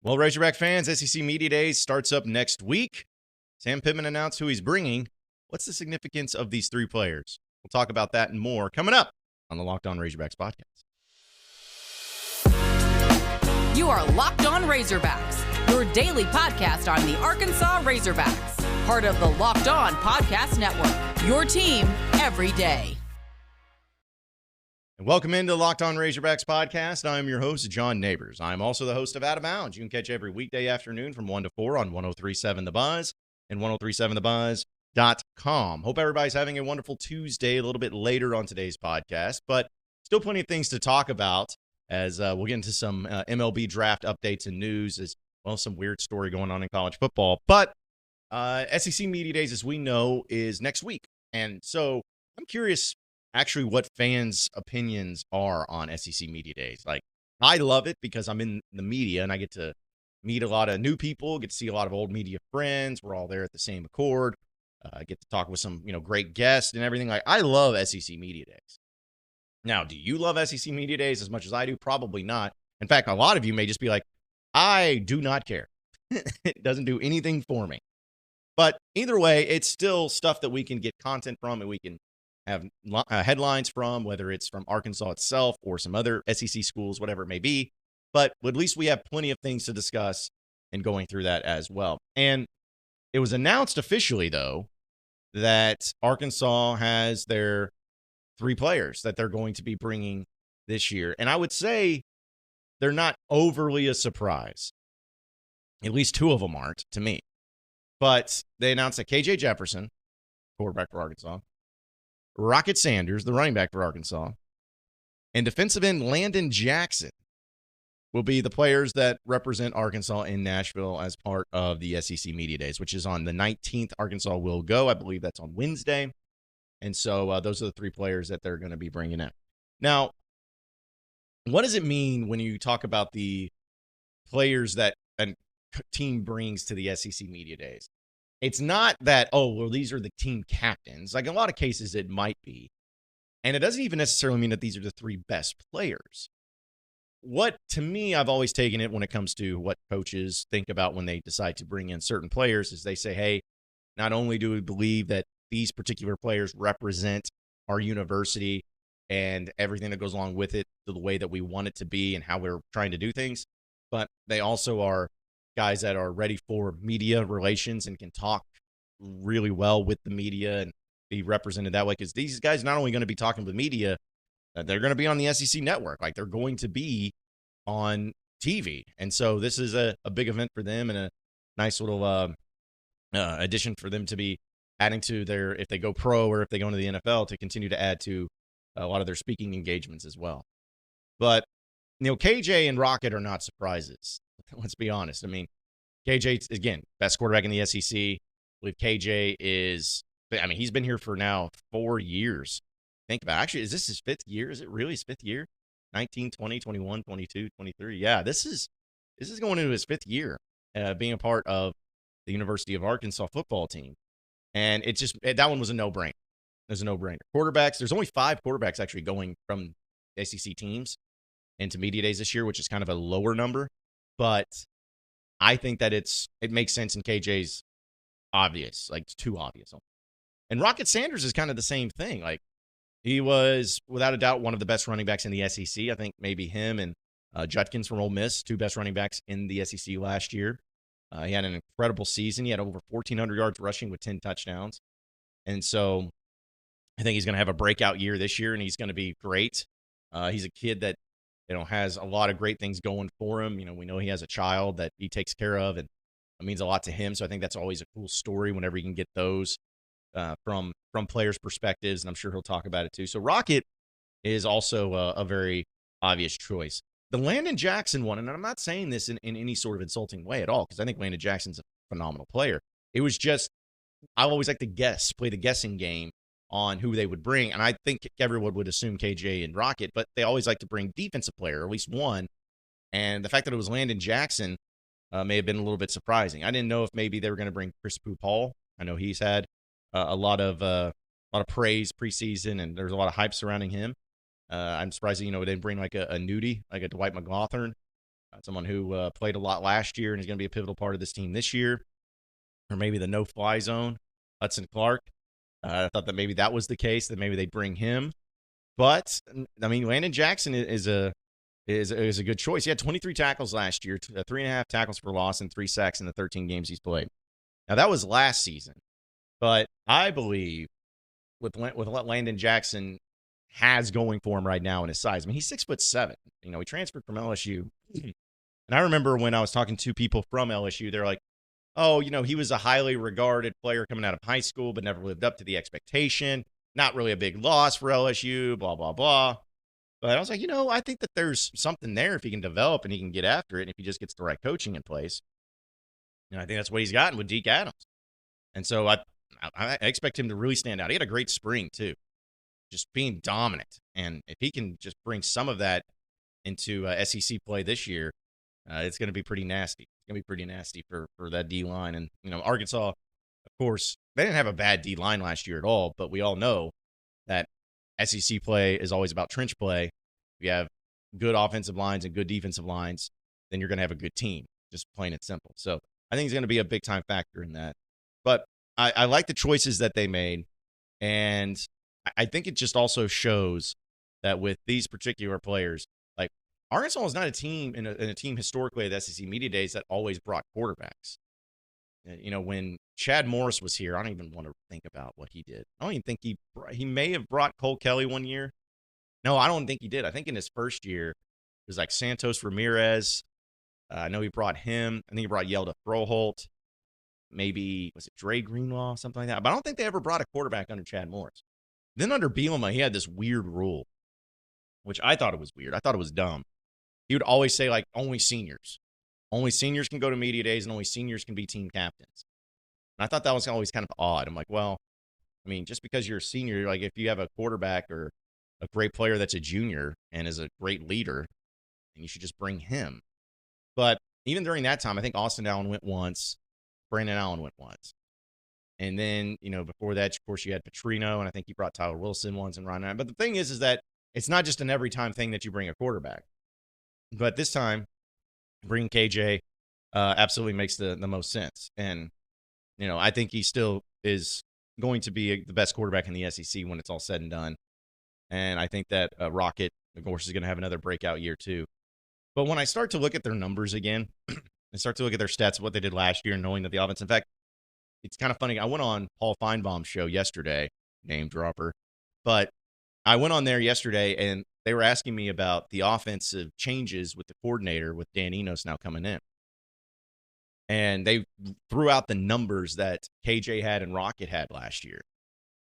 Well, Razorback fans, SEC Media Days starts up next week. Sam Pittman announced who he's bringing. What's the significance of these three players? We'll talk about that and more coming up on the Locked On Razorbacks podcast. You are Locked On Razorbacks, your daily podcast on the Arkansas Razorbacks, part of the Locked On Podcast Network, your team every day. And welcome into the Locked On Razorbacks podcast. I'm your host, John Nabors. I'm also the host of Out of Bounds. You can catch every weekday afternoon from 1 to 4 on 103.7 The Buzz and 103.7thebuzz.com. Hope everybody's having a wonderful Tuesday, a little bit later on today's podcast, but still plenty of things to talk about as we'll get into some MLB Draft updates and news, as well as some weird story going on in college football. But SEC Media Days, as we know, is next week. And so I'm curious actually what fans' opinions are on SEC Media Days. Like, I love it because I'm in the media and I get to meet a lot of new people, get to see a lot of old media friends. We're all there at the same accord. I get to talk with some, great guests and everything. Like, I love SEC Media Days. Now, do you love SEC Media Days as much as I do? Probably not. In fact, a lot of you may just be like, I do not care. It doesn't do anything for me. But either way, it's still stuff that we can get content from and we can have headlines from, whether it's from Arkansas itself or some other SEC schools, whatever it may be. But at least we have plenty of things to discuss and going through that as well. And it was announced officially, though, that Arkansas has their three players that they're going to be bringing this year. And I would say they're not overly a surprise. At least two of them aren't, to me. But they announced that KJ Jefferson, quarterback for Arkansas, Rocket Sanders, the running back for Arkansas, and defensive end Landon Jackson will be the players that represent Arkansas in Nashville as part of the SEC Media Days, which is on the 19th. Arkansas will go. I believe that's on Wednesday. And so those are the three players that they're going to be bringing in. Now, what does it mean when you talk about the players that a team brings to the SEC Media Days? It's not that, these are the team captains. Like in a lot of cases, it might be. And it doesn't even necessarily mean that these are the three best players. What, to me, I've always taken it when it comes to what coaches think about when they decide to bring in certain players is they say, hey, not only do we believe that these particular players represent our university and everything that goes along with it, the way that we want it to be and how we're trying to do things, but they also are guys that are ready for media relations and can talk really well with the media and be represented that way. Because these guys not only going to be talking with media, they're going to be on the SEC network. Like, they're going to be on TV. And so this is a big event for them and a nice little addition for them to be adding to their, if they go pro or if they go into the NFL, to continue to add to a lot of their speaking engagements as well. But, KJ and Rocket are not surprises. Let's be honest. I mean, KJ, again, best quarterback in the SEC. I believe KJ is, he's been here for now 4 years. Think about it. Actually, is this his fifth year? Is it really his fifth year? 19, 20, 21, 22, 23. Yeah, this is going into his fifth year being a part of the University of Arkansas football team. And that one was a no-brainer. It was a no-brainer. Quarterbacks, there's only 5 quarterbacks actually going from SEC teams into Media Days this year, which is kind of a lower number. But I think that it makes sense in KJ's obvious. Like, it's too obvious. And Rocket Sanders is kind of the same thing. Like, he was, without a doubt, one of the best running backs in the SEC. I think maybe him and Judkins from Ole Miss, 2 best running backs in the SEC last year. He had an incredible season. He had over 1,400 yards rushing with 10 touchdowns. And so I think he's going to have a breakout year this year, and he's going to be great. He's a kid that, has a lot of great things going for him. We know he has a child that he takes care of, and it means a lot to him. So I think that's always a cool story whenever you can get those from players' perspectives, and I'm sure he'll talk about it too. So Rocket is also a very obvious choice. The Landon Jackson one, and I'm not saying this in any sort of insulting way at all, because I think Landon Jackson's a phenomenal player. It was just, I always like to play the guessing game on who they would bring. And I think everyone would assume KJ and Rocket, but they always like to bring defensive player, or at least one. And the fact that it was Landon Jackson may have been a little bit surprising. I didn't know if maybe they were going to bring Chris Paul. I know he's had a lot of praise preseason, and there's a lot of hype surrounding him. I'm surprised that, they didn't bring like a Nudie, like a Dwight McLaughlin. someone who played a lot last year and is going to be a pivotal part of this team this year, or maybe the no-fly zone, Hudson Clark. I thought that maybe that was the case, that maybe they'd bring him. But, I mean, Landon Jackson is a good choice. He had 23 tackles last year, 3.5 tackles for loss, and 3 sacks in the 13 games he's played. Now, that was last season. But I believe with what Landon Jackson has going for him right now in his size, I mean, he's 6'7". You know, he transferred from LSU. And I remember when I was talking to people from LSU, they're like, oh, you know, he was a highly regarded player coming out of high school, but never lived up to the expectation. Not really a big loss for LSU, blah, blah, blah. But I was like, you know, I think that there's something there if he can develop and he can get after it, and if he just gets the right coaching in place. And I think that's what he's gotten with Deke Adams. And so I expect him to really stand out. He had a great spring, too, just being dominant. And if he can just bring some of that into SEC play this year, it's going to be pretty nasty. It's going to be pretty nasty for that D-line. And, you know, Arkansas, of course, they didn't have a bad D-line last year at all, but we all know that SEC play is always about trench play. If you have good offensive lines and good defensive lines, then you're going to have a good team, just plain and simple. So I think he's going to be a big-time factor in that. But I like the choices that they made, and I think it just also shows that with these particular players, like Arkansas is not a team in a team historically at the SEC Media Days that always brought quarterbacks. You know, when Chad Morris was here, I don't even want to think about what he did. I don't even think he may have brought Cole Kelly one year. No, I don't think he did. I think in his first year, it was like Santos Ramirez. I know he brought him. I think he brought Yelda Froholt. Maybe, was it Dre Greenlaw, something like that. But I don't think they ever brought a quarterback under Chad Morris. Then under Bielema, he had this weird rule, which I thought it was weird. I thought it was dumb. He would always say, like, only seniors. Only seniors can go to media days, and only seniors can be team captains. And I thought that was always kind of odd. I'm like, well, I mean, just because you're a senior, like if you have a quarterback or a great player that's a junior and is a great leader, then you should just bring him. But even during that time, I think Austin Allen went once. Brandon Allen went once. And then, you know, before that, of course, you had Petrino, and I think you brought Tyler Wilson once and Ryan. But the thing is that it's not just an every time thing that you bring a quarterback. But this time, bringing KJ absolutely makes the most sense. And, you know, I think he still is going to be the best quarterback in the SEC when it's all said and done. And I think that Rocket, of course, is going to have another breakout year too. But when I start to look at their numbers again, and start to look at their stats of what they did last year, knowing that the offense, in fact, it's kind of funny. I went on Paul Feinbaum's show yesterday, name dropper, but I went on there yesterday and they were asking me about the offensive changes with the coordinator with Dan Enos now coming in. And they threw out the numbers that KJ had and Rocket had last year,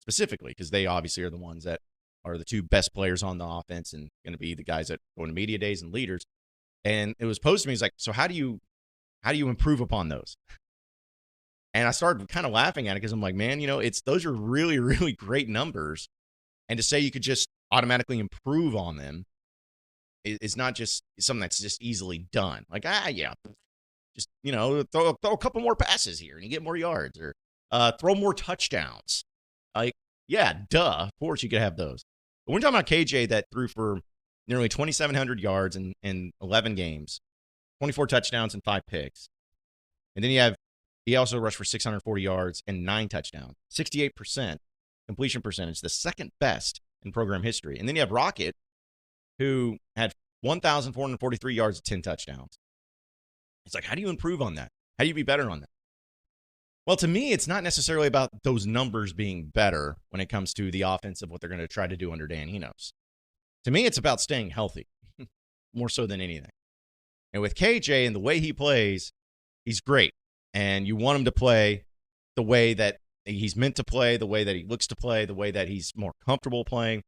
specifically, because they obviously are the ones that are the two best players on the offense and going to be the guys that go into media days and leaders. And it was posed to me, it's like, so how do you improve upon those? And I started kind of laughing at it because I'm like, man, you know, those are really, really great numbers. And to say you could just automatically improve on them is not just something that's just easily done. Like, yeah, just, you know, throw a couple more passes here and you get more yards, or throw more touchdowns. Like, yeah, duh, of course you could have those. But we're talking about KJ that threw for nearly 2,700 yards in 11 games, 24 touchdowns and 5 picks. And then he also rushed for 640 yards and 9 touchdowns, 68% completion percentage, the second best in program history. And then you have Rocket, who had 1,443 yards and 10 touchdowns. It's like, how do you improve on that? How do you be better on that? Well, to me, it's not necessarily about those numbers being better when it comes to the offense of what they're going to try to do under Dan Enos. To me, it's about staying healthy, more so than anything. And with KJ and the way he plays, he's great. And you want him to play the way that he's meant to play, the way that he looks to play, the way that he's more comfortable playing.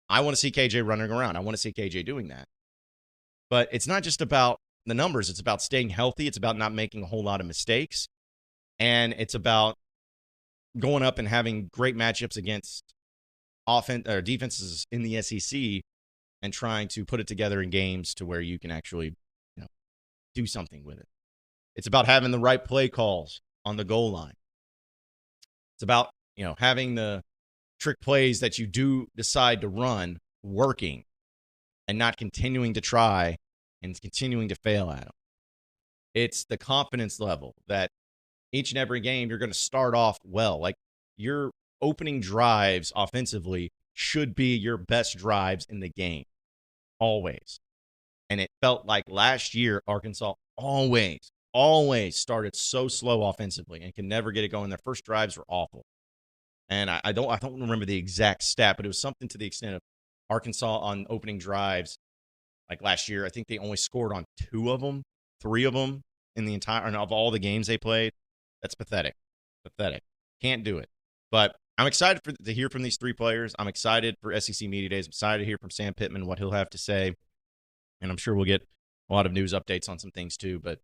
I want to see KJ running around. I want to see KJ doing that. But it's not just about the numbers. It's about staying healthy. It's about not making a whole lot of mistakes. And it's about going up and having great matchups against offense or defenses in the SEC and trying to put it together in games to where you can actually, you know, do something with it. It's about having the right play calls on the goal line. It's about, you know, having the trick plays that you do decide to run working and not continuing to try and continuing to fail at them. It's the confidence level that each and every game you're going to start off well. Like your opening drives offensively should be your best drives in the game, always. And it felt like last year Arkansas always started so slow offensively and can never get it going. Their first drives were awful. And I don't remember the exact stat, but it was something to the extent of Arkansas on opening drives like last year. I think they only scored on 2 of them, 3 of them in the entire of all the games they played. That's pathetic. Can't do it. But I'm excited to hear from these 3 players. I'm excited for SEC Media Days. I'm excited to hear from Sam Pittman, what he'll have to say. And I'm sure we'll get a lot of news updates on some things too. But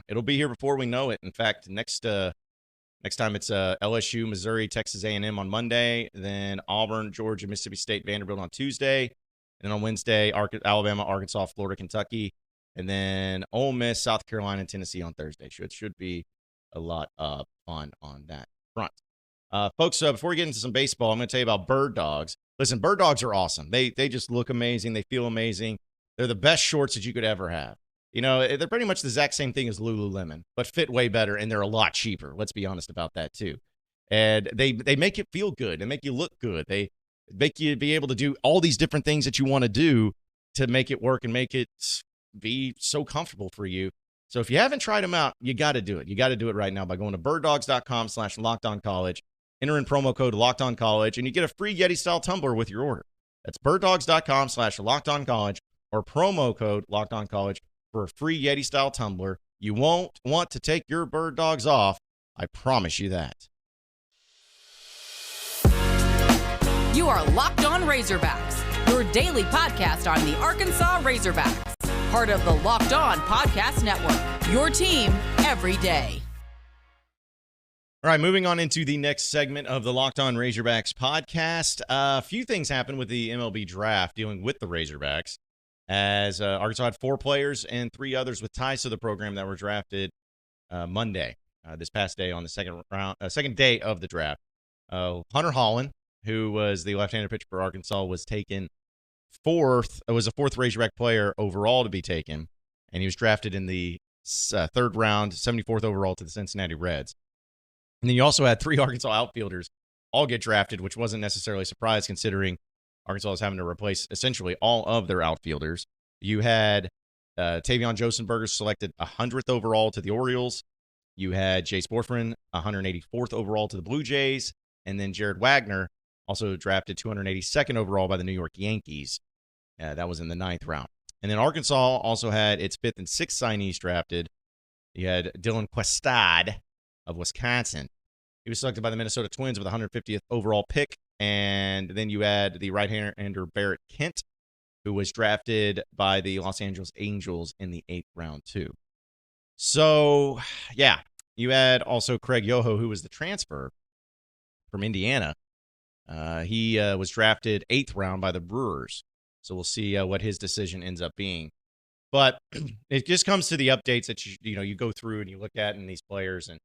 it'll be here before we know it. In fact, next time it's LSU, Missouri, Texas A&M on Monday, then Auburn, Georgia, Mississippi State, Vanderbilt on Tuesday, and then on Wednesday, Alabama, Arkansas, Florida, Kentucky, and then Ole Miss, South Carolina, and Tennessee on Thursday. So it should be a lot of fun on that front. Folks, before we get into some baseball, I'm going to tell you about bird dogs. Listen, bird dogs are awesome. They just look amazing. They feel amazing. They're the best shorts that you could ever have. You know, they're pretty much the exact same thing as Lululemon, but fit way better, and they're a lot cheaper. Let's be honest about that, too. And they make it feel good. They make you look good. They make you be able to do all these different things that you want to do to make it work and make it be so comfortable for you. So if you haven't tried them out, you got to do it. You got to do it right now by going to birddogs.com/LockedOnCollege, enter in promo code LockedOnCollege, and you get a free Yeti-style tumbler with your order. That's birddogs.com/LockedOnCollege or promo code LockedOnCollege for a free Yeti-style tumbler. You won't want to take your bird dogs off. I promise you that. You are Locked On Razorbacks, your daily podcast on the Arkansas Razorbacks. Part of the Locked On Podcast Network, your team every day. All right, moving on into the next segment of the Locked On Razorbacks podcast. A few things happened with the MLB Draft dealing with the Razorbacks, as Arkansas had 4 players and 3 others with ties to the program that were drafted Monday, this past day on the second day of the draft. Hunter Holland, who was the left-handed pitcher for Arkansas, was taken 4th. It was a 4th Razorback player overall to be taken, and he was drafted in the 3rd round, 74th overall to the Cincinnati Reds. And then you also had 3 Arkansas outfielders all get drafted, which wasn't necessarily a surprise considering Arkansas is having to replace essentially all of their outfielders. You had Tavion Josenberger selected 100th overall to the Orioles. You had Jace Borfrin, 184th overall to the Blue Jays. And then Jared Wagner, also drafted 282nd overall by the New York Yankees. That was in the 9th round. And then Arkansas also had its 5th and 6th signees drafted. You had Dylan Questad of Wisconsin. He was selected by the Minnesota Twins with 150th overall pick. And then you had the right-hander Barrett Kent, who was drafted by the Los Angeles Angels in the 8th round, too. So, yeah, you had also Craig Yoho, who was the transfer from Indiana. He was drafted 8th round by the Brewers. So we'll see what his decision ends up being. But it just comes to the updates that you go through and you look at in these players, and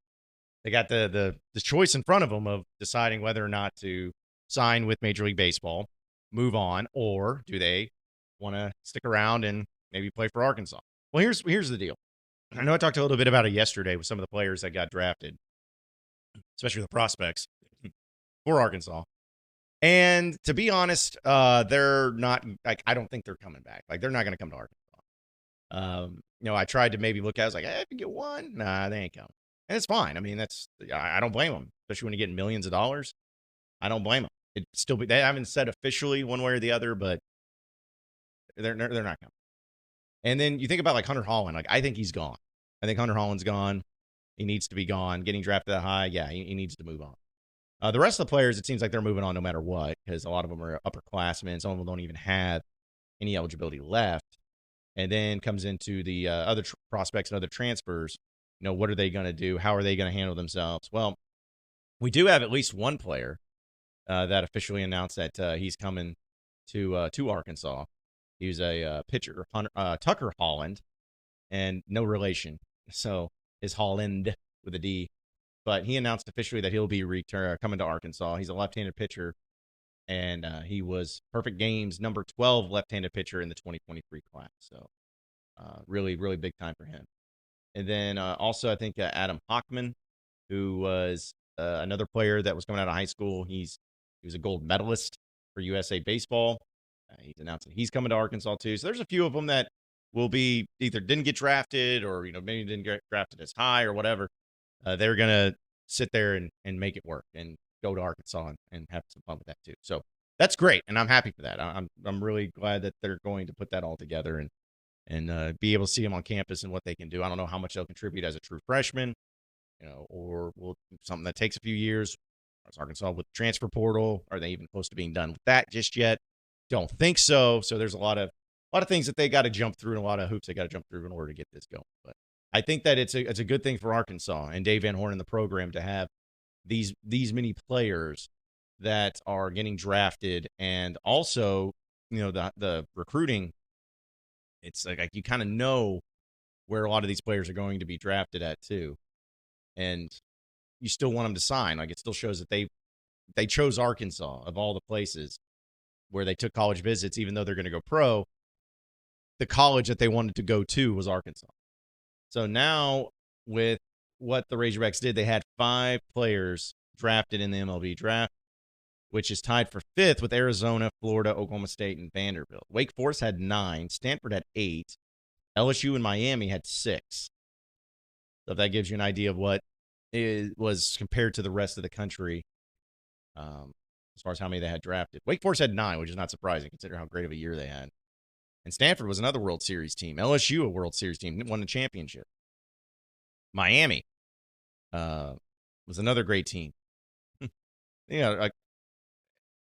they got the choice in front of them of deciding whether or not to sign with Major League Baseball, move on, or do they want to stick around and maybe play for Arkansas? Well, here's the deal. I know I talked a little bit about it yesterday with some of the players that got drafted, especially the prospects for Arkansas. And to be honest, they're not, like, I don't think they're coming back. Like, they're not going to come to Arkansas. I tried to maybe look at it. I was like, if you get one, nah, they ain't coming. And it's fine. I mean, I don't blame them, especially when you get millions of dollars. I don't blame them. They haven't said officially one way or the other, but they're not coming. And then you think about like Hunter Holland. Like, I think he's gone. I think Hunter Holland's gone. He needs to be gone. Getting drafted that high, yeah, he needs to move on. The rest of the players, it seems like they're moving on no matter what, because a lot of them are upperclassmen. Some of them don't even have any eligibility left. And then comes into the other prospects and other transfers. What are they going to do? How are they going to handle themselves? Well, we do have at least one player that officially announced that he's coming to Arkansas. He's a pitcher, Tucker Holland, and no relation. So is Holland with a D. But he announced officially that he'll be coming to Arkansas. He's a left-handed pitcher, and he was Perfect Game's number 12 left-handed pitcher in the 2023 class. So Really, really big time for him. And then also, I think Adam Hockman, who was another player that was coming out of high school. He was a gold medalist for USA Baseball. He's announcing he's coming to Arkansas too. So there's a few of them that will be either didn't get drafted or maybe didn't get drafted as high or whatever. They're gonna sit there and make it work and go to Arkansas and have some fun with that too. So that's great, and I'm happy for that. I'm really glad that they're going to put that all together and be able to see them on campus and what they can do. I don't know how much they'll contribute as a true freshman, or will something that takes a few years. Is Arkansas with the transfer portal? Are they even close to being done with that just yet? Don't think so. So there's a lot of things that they got to jump through and a lot of hoops they got to jump through in order to get this going. But I think that it's a good thing for Arkansas and Dave Van Horn in the program to have these many players that are getting drafted, and also the recruiting. It's like you kind of know where a lot of these players are going to be drafted at too, and you still want them to sign. Like, it still shows that they chose Arkansas of all the places where they took college visits, even though they're going to go pro. The college that they wanted to go to was Arkansas. So now, with what the Razorbacks did, they had 5 players drafted in the MLB draft, which is tied for 5th with Arizona, Florida, Oklahoma State, and Vanderbilt. Wake Forest had 9. Stanford had 8. LSU and Miami had 6. So if that gives you an idea of what it was compared to the rest of the country, as far as how many they had drafted. Wake Forest had 9, which is not surprising considering how great of a year they had. And Stanford was another World Series team. LSU, a World Series team, won the championship. Miami was another great team.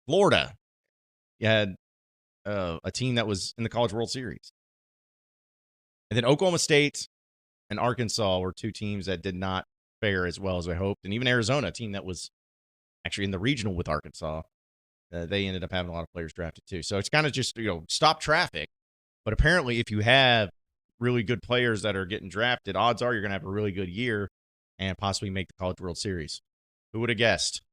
Florida, you had a team that was in the College World Series. And then Oklahoma State and Arkansas were 2 teams that did not fare as well as I hoped. And even Arizona, a team that was actually in the regional with Arkansas, they ended up having a lot of players drafted too. So it's kind of just, stop traffic. But apparently, if you have really good players that are getting drafted, odds are you're going to have a really good year and possibly make the College World Series. Who would have guessed?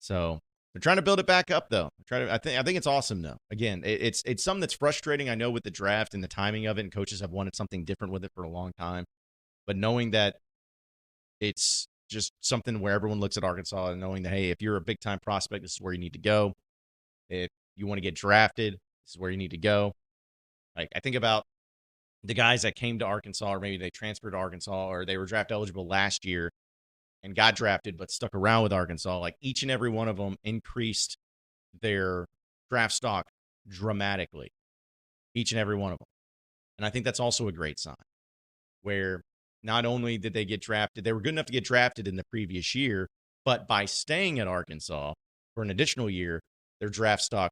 So they're trying to build it back up, though. I think it's awesome, though. Again, it's something that's frustrating, I know, with the draft and the timing of it, and coaches have wanted something different with it for a long time. But knowing that it's just something where everyone looks at Arkansas and knowing that, hey, if you're a big-time prospect, this is where you need to go. If you want to get drafted, this is where you need to go. Like, I think about the guys that came to Arkansas, or maybe they transferred to Arkansas, or they were draft eligible last year and got drafted but stuck around with Arkansas. Like, each and every one of them increased their draft stock dramatically. Each and every one of them. And I think that's also a great sign, where not only did they get drafted, they were good enough to get drafted in the previous year, but by staying at Arkansas for an additional year, their draft stock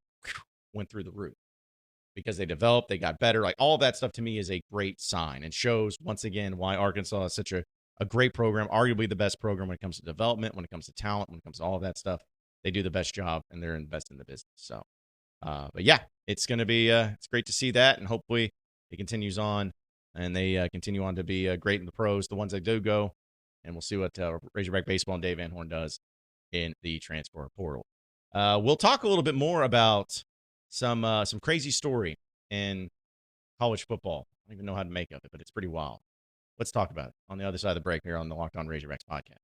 went through the roof. Because they developed, they got better. Like, all of that stuff to me is a great sign and shows, once again, why Arkansas is such a great program, arguably the best program when it comes to development, when it comes to talent, when it comes to all of that stuff. They do the best job, and they're best in the business. So, but yeah, it's going to be it's great to see that, and hopefully it continues on, and they continue on to be great in the pros, the ones that do go, and we'll see what Razorback Baseball and Dave Van Horn does in the transfer portal. We'll talk a little bit more about some crazy story in college football. I don't even know how to make of it, but it's pretty wild. Let's talk about it on the other side of the break here on the Locked On Razorbacks podcast.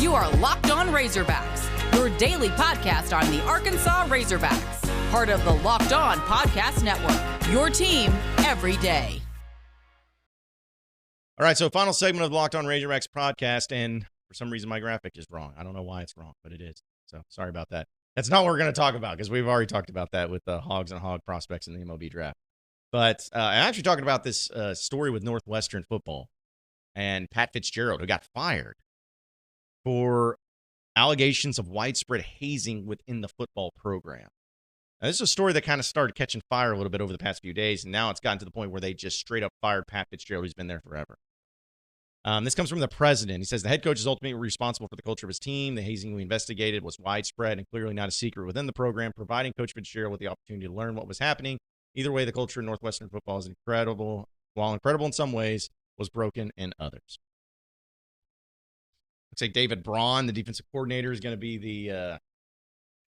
You are Locked On Razorbacks, your daily podcast on the Arkansas Razorbacks, part of the Locked On Podcast Network, your team every day. All right, so final segment of the Locked On Razorbacks podcast, and for some reason my graphic is wrong. I don't know why it's wrong, but it is. So sorry about that. That's not what we're going to talk about, because we've already talked about that with the Hogs and Hog prospects in the MLB draft. But I'm actually talking about this story with Northwestern football and Pat Fitzgerald, who got fired for allegations of widespread hazing within the football program. Now, this is a story that kind of started catching fire a little bit over the past few days, and now it's gotten to the point where they just straight up fired Pat Fitzgerald, who's been there forever. This comes from the president. He says the head coach is ultimately responsible for the culture of his team. The hazing we investigated was widespread and clearly not a secret within the program, providing Coach Fitzgerald with the opportunity to learn what was happening. Either way, the culture in Northwestern football is incredible. While incredible in some ways, was broken in others. Looks like David Braun, the defensive coordinator, is going to be the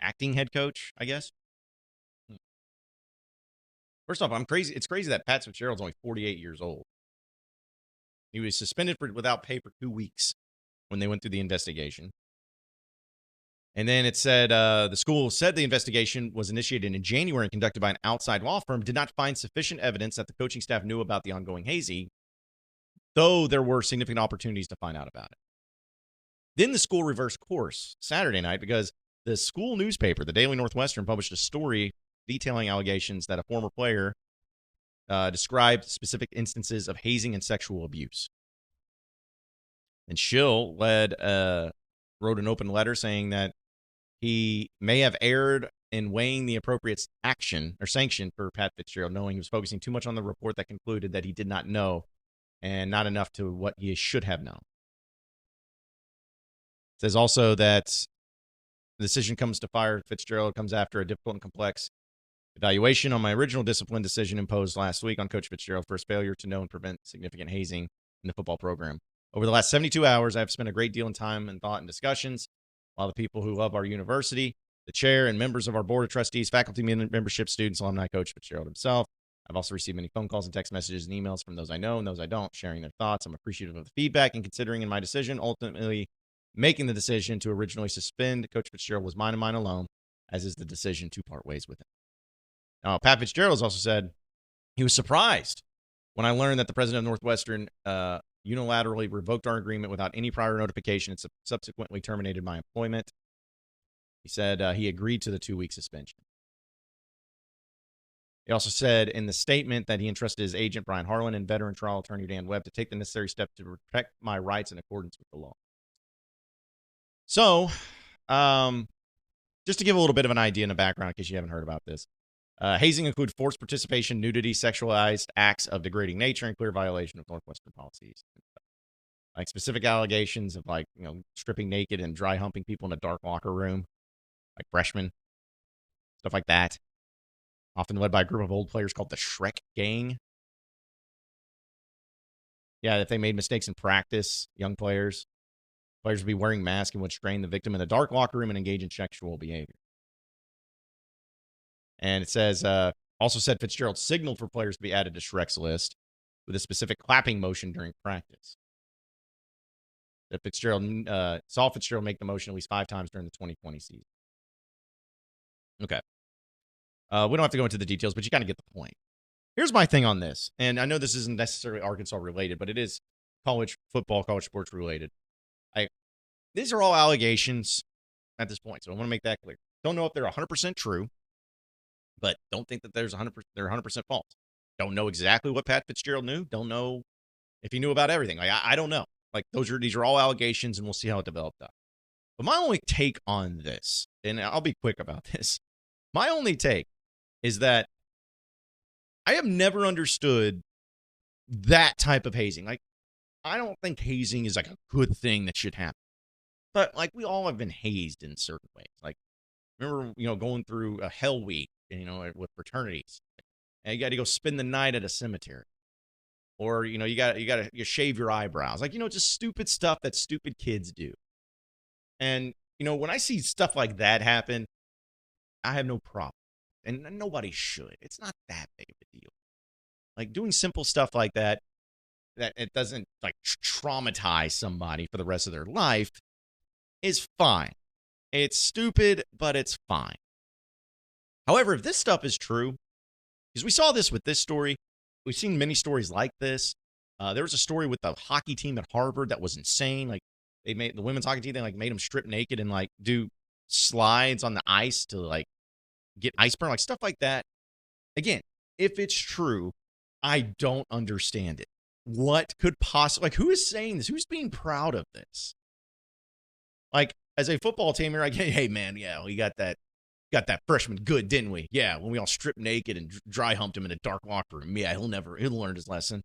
acting head coach, I guess. First off, I'm crazy. It's crazy that Pat Fitzgerald's only 48 years old. He was suspended without pay for 2 weeks when they went through the investigation. And then it said the school said the investigation was initiated in January and conducted by an outside law firm, did not find sufficient evidence that the coaching staff knew about the ongoing hazing, though there were significant opportunities to find out about it. Then the school reversed course Saturday night because the school newspaper, the Daily Northwestern, published a story detailing allegations that a former player described specific instances of hazing and sexual abuse. And Schill wrote an open letter saying that he may have erred in weighing the appropriate action or sanction for Pat Fitzgerald, knowing he was focusing too much on the report that concluded that he did not know and not enough to what he should have known. It says also that the decision comes to fire Fitzgerald comes after a difficult and complex evaluation on my original discipline decision imposed last week on Coach Fitzgerald for his failure to know and prevent significant hazing in the football program. Over the last 72 hours, I have spent a great deal of time and thought and discussions while the people who love our university, the chair and members of our board of trustees, faculty membership, students, alumni, Coach Fitzgerald himself. I've also received many phone calls and text messages and emails from those I know and those I don't, sharing their thoughts. I'm appreciative of the feedback and considering in my decision. Ultimately, making the decision to originally suspend Coach Fitzgerald was mine and mine alone, as is the decision to part ways with him. Now, Pat Fitzgerald has also said he was surprised when I learned that the president of Northwestern unilaterally revoked our agreement without any prior notification and subsequently terminated my employment. He said he agreed to the 2-week suspension. He also said in the statement that he entrusted his agent, Brian Harlan, and veteran trial attorney Dan Webb to take the necessary steps to protect my rights in accordance with the law. So, just to give a little bit of an idea in the background, in case you haven't heard about this, hazing includes forced participation, nudity, sexualized acts of degrading nature, and clear violation of Northwestern policies. Like specific allegations of stripping naked and dry humping people in a dark locker room, like freshmen, stuff like that. Often led by a group of old players called the Shrek Gang. Yeah, if they made mistakes in practice, young players would be wearing masks and would strain the victim in the dark locker room and engage in sexual behavior. And it says, also said Fitzgerald signaled for players to be added to Shrek's list with a specific clapping motion during practice. That Fitzgerald saw Fitzgerald make the motion at least 5 times during the 2020 season. Okay. We don't have to go into the details, but you kind of get the point. Here's my thing on this. And I know this isn't necessarily Arkansas related, but it is college football, college sports related. These are all allegations at this point, so I want to make that clear. Don't know if they're 100% true, but don't think that they're 100% false. Don't know exactly what Pat Fitzgerald knew. Don't know if he knew about everything. I don't know. These are all allegations, and we'll see how it developed up. But my only take on this, and I'll be quick about this, my only take is that I have never understood that type of hazing. I don't think hazing is a good thing that should happen. But we all have been hazed in certain ways. Remember, going through a hell week, with fraternities, and you got to go spend the night at a cemetery, or you got to shave your eyebrows, just stupid stuff that stupid kids do. And when I see stuff like that happen, I have no problem, and nobody should. It's not that big of a deal. Doing simple stuff like that it doesn't traumatize somebody for the rest of their life is fine. It's stupid, but it's fine. However, if this stuff is true, because we saw this with this story, we've seen many stories like this. There was a story with the hockey team at Harvard that was insane. They made the women's hockey team, they made them strip naked and do slides on the ice to get ice burn, stuff like that. Again, if it's true, I don't understand it. What could possibly, who is saying this? Who's being proud of this? As a football team, you're hey man, yeah, we got that freshman good, didn't we? Yeah, when we all stripped naked and dry humped him in a dark locker room. Yeah, he'll learn his lesson.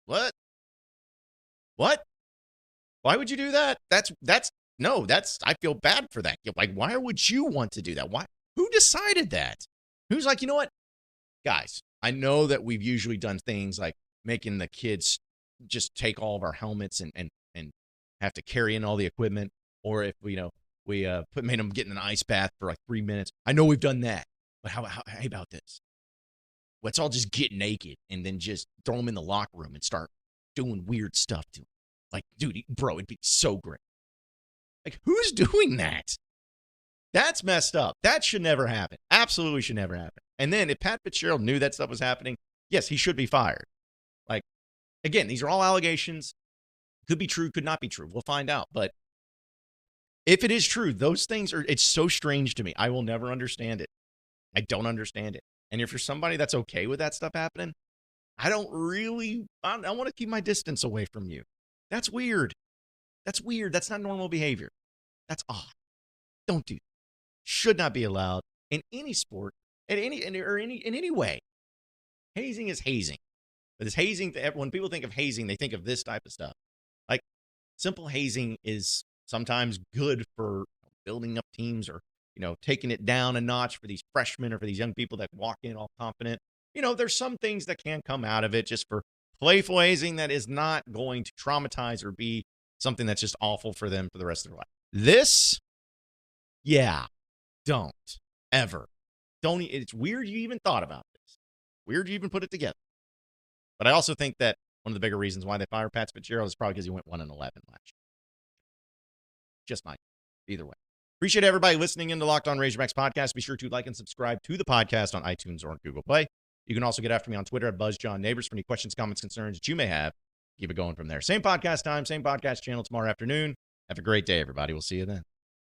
What? Why would you do that? I feel bad for that. Why would you want to do that? Why? Who decided that? Who's you know what? Guys, I know that we've usually done things like making the kids just take all of our helmets and have to carry in all the equipment, or if we made them get in an ice bath for 3 minutes. I know we've done that, but how about this? Let's all just get naked and then just throw him in the locker room and start doing weird stuff to him. Like, dude, bro, it'd be so great. Like, who's doing that? That's messed up. That should never happen. Absolutely should never happen. And then if Pat Fitzgerald knew that stuff was happening, yes, he should be fired. Like, again, these are all allegations. Could be true, could not be true. We'll find out. But if it is true, those things are, it's so strange to me. I will never understand it. I don't understand it. And if you're somebody that's okay with that stuff happening, I want to keep my distance away from you. That's weird. That's weird. That's not normal behavior. That's odd. Don't do that. Should not be allowed in any sport, in any way. Hazing is hazing. But this hazing, when people think of hazing, they think of this type of stuff. Like, simple hazing is sometimes good for building up teams or, taking it down a notch for these freshmen or for these young people that walk in all confident. There's some things that can come out of it just for playful hazing that is not going to traumatize or be something that's just awful for them for the rest of their life. This, yeah, don't ever. It's weird you even thought about this. Weird you even put it together. But I also think that one of the bigger reasons why they fired Pat Fitzgerald is probably because he went 1-11 last year. Just might. Either way. Appreciate everybody listening in to Locked On Razorbacks podcast. Be sure to like and subscribe to the podcast on iTunes or Google Play. You can also get after me on Twitter at BuzzJohnNabors for any questions, comments, concerns that you may have. Keep it going from there. Same podcast time, same podcast channel tomorrow afternoon. Have a great day, everybody. We'll see you then.